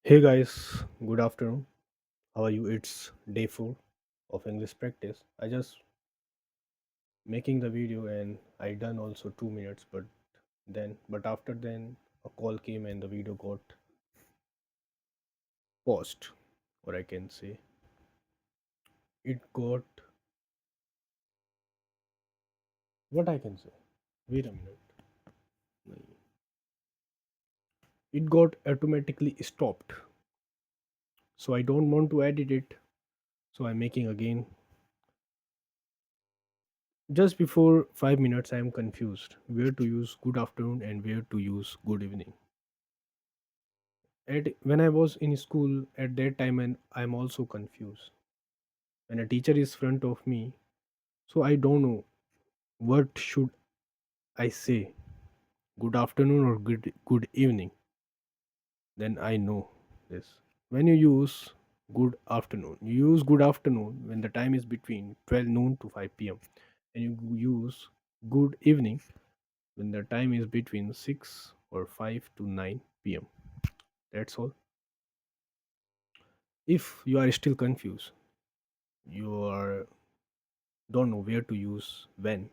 Hey guys, good afternoon. How are you? It's day 4 of English practice. I just making the video and I done also 2 minutes but after then a call came and the video got paused, or I can say it got what I can say. Wait a minute. It got automatically stopped. So I don't want to edit it. So I'm making again. Just before 5 minutes I am confused where to use good afternoon and where to use good evening. When I was in school at that time, and I'm also confused. When a teacher is front of me, so I don't know what should I say, good afternoon or good evening. Then I know this. When you use good afternoon, you use good afternoon when the time is between 12 noon to 5 p.m. And you use good evening when the time is between 6 or 5 to 9 p.m. That's all. If you are still confused, you are don't know where to use when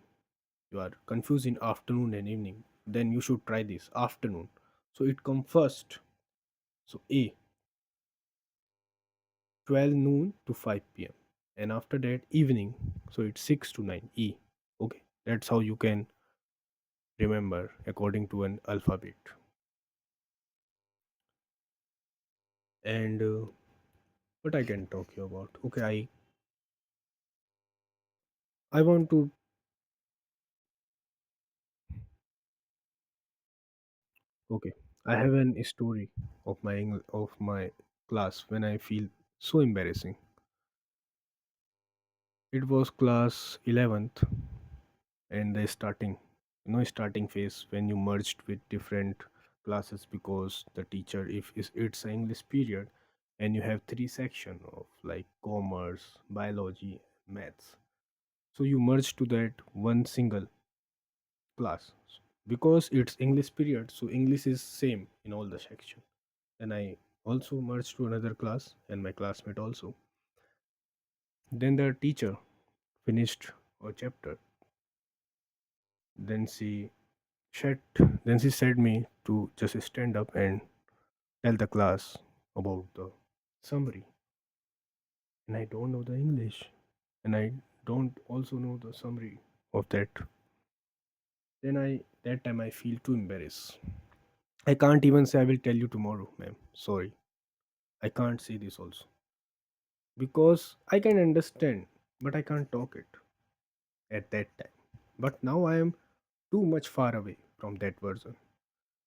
you are confused in afternoon and evening, then you should try this afternoon. So it come first. So A, 12 noon to 5 p.m., and after that evening, so it's 6 to 9 E. Okay, that's how you can remember according to an alphabet. And what I can talk you about. Okay, I want to. Okay, I have an story of of my class when I feel so embarrassing. It was class 11th, and the starting phase when you merged with different classes, because the teacher, if it's an English period and you have three section of like commerce, biology, maths, so you merge to that one single class. Because it's English period, so English is same in all the section. And I also merged to another class, and my classmate also. Then the teacher finished a chapter. Then said she said me to just stand up and tell the class about the summary. And I don't know the English, and I don't also know the summary of that. Then that time I feel too embarrassed. I can't even say I will tell you tomorrow, ma'am. Sorry. I can't say this also. Because I can understand, but I can't talk it at that time. But now I am too much far away from that version.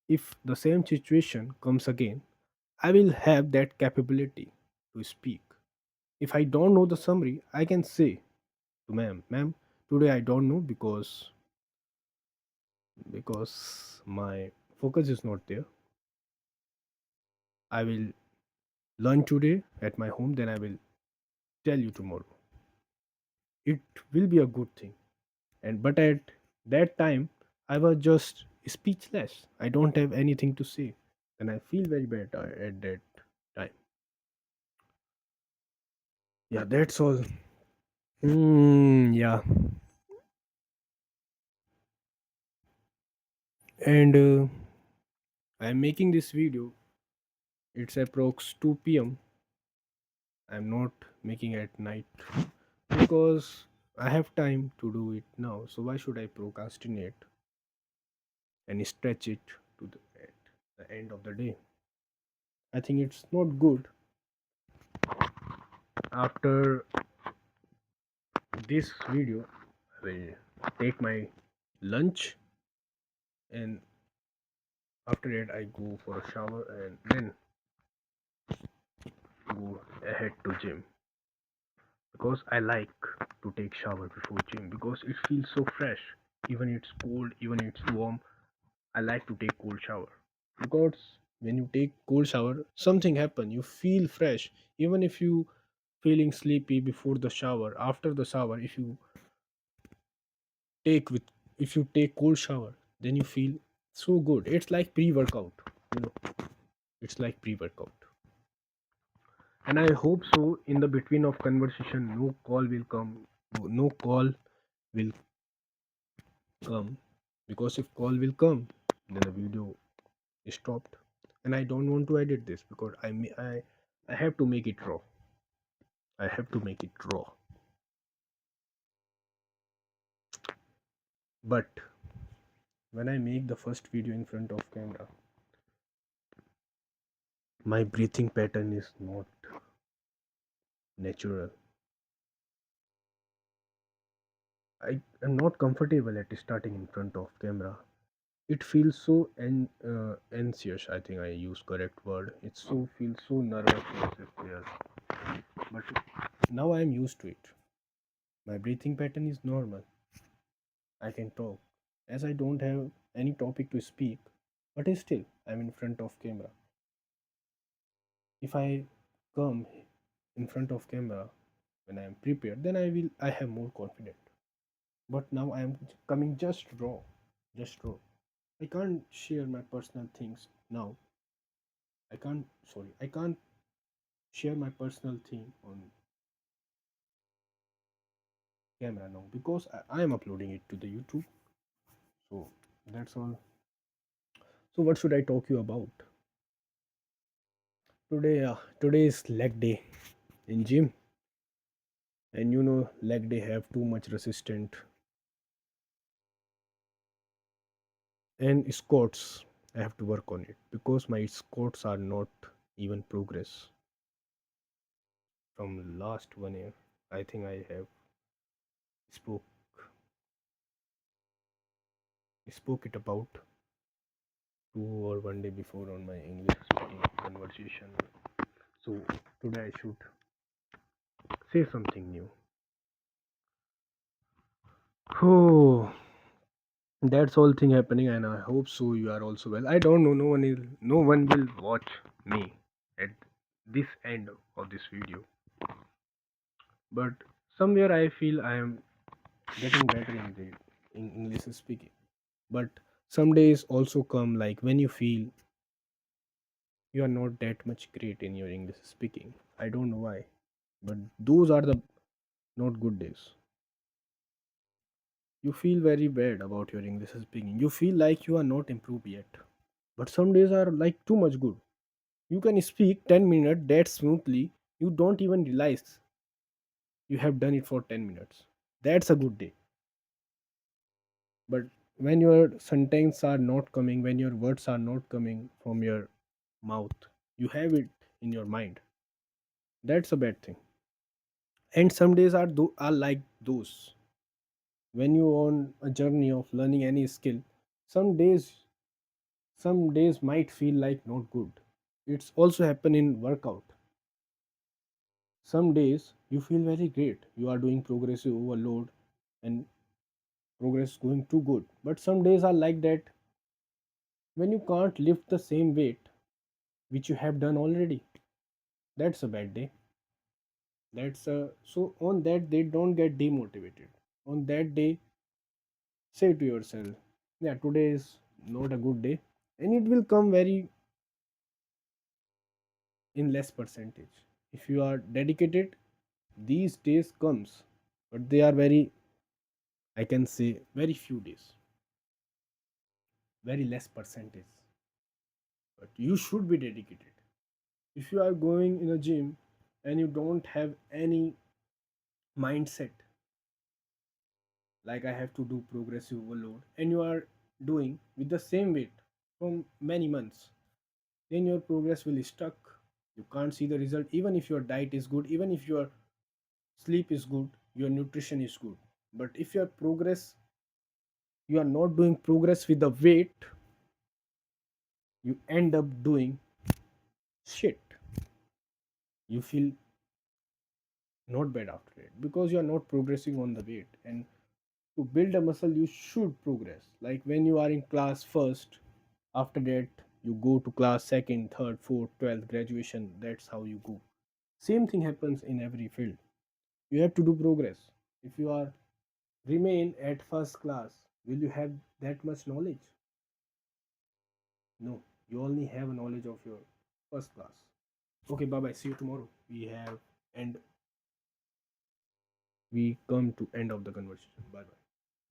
If the same situation comes again, I will have that capability to speak. If I don't know the summary, I can say to ma'am, today I don't know because my focus is not there. I will learn today at my home, then I will tell you tomorrow. It will be a good thing. And but at that time, I was just speechless. I don't have anything to say, and I feel very bad at that time. Yeah, that's all. Yeah, and I'm making this video. It's approx 2 p.m. I'm not making at night because I have time to do it now. So why should I procrastinate and stretch it to at the end of the day? I think it's not good. After this video, I will take my lunch, and after that I go for a shower and then go ahead to gym, because I like to take shower before gym because it feels so fresh. Even it's cold, even it's warm, I like to take cold shower because when you take cold shower, something happen. You feel fresh, even if you feeling sleepy before the shower. After the shower, take with if you take cold shower, then you feel so good. It's like pre-workout, you know. It's like pre-workout. And I hope so in the between of conversation no call will come, no call will come, because if call will come then the video is stopped, and I don't want to edit this because I have to make it raw. I have to make it raw. But when I make the first video in front of camera, my breathing pattern is not natural. I am not comfortable at starting in front of camera. It feels so anxious. I think I use correct word. It so feels so nervous if there. But now I am used to it. My breathing pattern is normal. I can talk as I don't have any topic to speak. But still, I'm in front of camera. If I come in front of camera when I am prepared, then I have more confidence. But now I am coming just raw, just raw. I can't share my personal things now. I can't share my personal thing on camera now because I am uploading it to the YouTube. So that's all. So what should I talk you about today? Today is leg day in gym, and you know leg day have too much resistant and squats. I have to work on it because my squats are not even progress from last 1 year. I think I have spoke spoke it about 2 or 1 day before on my English speaking conversation. So today I should say something new. Oh, that's all thing happening, and I hope so. You are also well. I don't know. No one will watch me at this end of this video, but somewhere I feel I am getting better in the in English speaking. But some days also come like when you feel you are not that much great in your English speaking. I don't know why, but those are the not good days. You feel very bad about your English speaking. You feel like you are not improved yet. But some days are like too much good. You can speak 10 minutes that smoothly, you don't even realize you have done it for 10 minutes. That's a good day. But when your sentences are not coming, when your words are not coming from your mouth, you have it in your mind. That's a bad thing. And some days are like those. When you on a journey of learning any skill, some days some days might feel like not good. It's also happen in workout. Some days you feel very great, you are doing progressive overload and progress going too good, but some days are like that when you can't lift the same weight which you have done already. That's a bad day. That's a So on that day don't get demotivated. On that day say to yourself, yeah, today is not a good day, and it will come very in less percentage. If you are dedicated, these days comes, but they are very, I can say, very few days, very less percentage. But you should be dedicated. If you are going in a gym and you don't have any mindset like I have to do progressive overload, and you are doing with the same weight from many months, then your progress will stuck. You can't see the result even if your diet is good, even if your sleep is good, your nutrition is good. But if your progress, you are not doing progress with the weight, you end up doing shit. You feel not bad after it because you are not progressing on the weight. And to build a muscle you should progress, like when you are in class first, after that you go to class second, third, fourth, 12th, graduation. That's how you go. Same thing happens in every field. You have to do progress. If you are remain at first class, will you have that much knowledge? No, you only have knowledge of your first class. Okay, bye bye. See you tomorrow. We come to end of the conversation. Bye bye.